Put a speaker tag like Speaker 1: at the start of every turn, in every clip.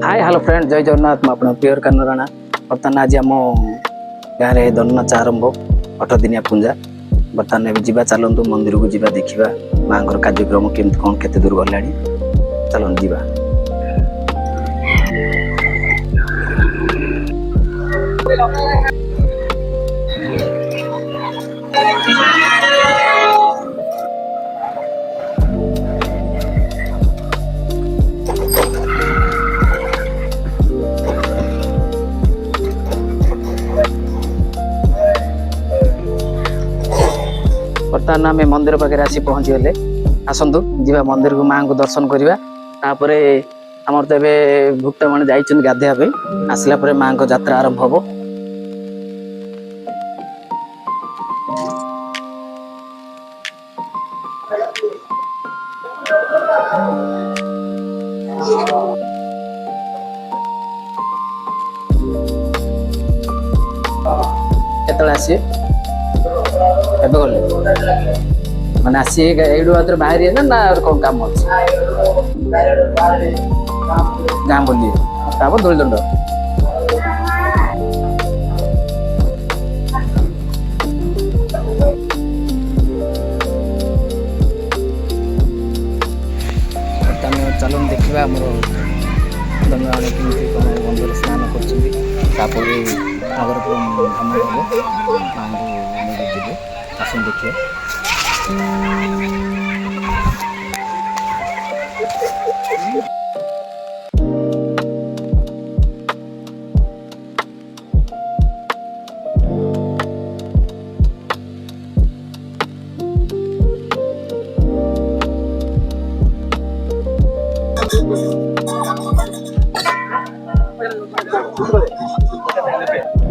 Speaker 1: Hi hello friend जय जगन्नाथ मुझे prior कन्न राणा बर्तमान आज आम गाँव में दंडनाच आरंभ 8 दिनिया पूजा बर्तमान जावा चलतु मंदिर को जावा देखा माँ कार्यक्रम केमती कौन केते दूर गला चलन जीवा। बर्तमान आम मंदिर पाखे आसी पहुँची गले आसतु जीवा मंदिर को माँ को दर्शन करवा तापर आमर तो भुक्त मैंने जाइए गाधेया आसला माँ को यात्रा आरंभ हम। केतले आसी मैंने आसी ये बाहरी ना कौन काम अच्छे गाँ बोली तापर धूल दंड चलन देखा आम गंगा केमती कौन मंदिर स्नान कर आसन देखिए।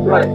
Speaker 1: Vale,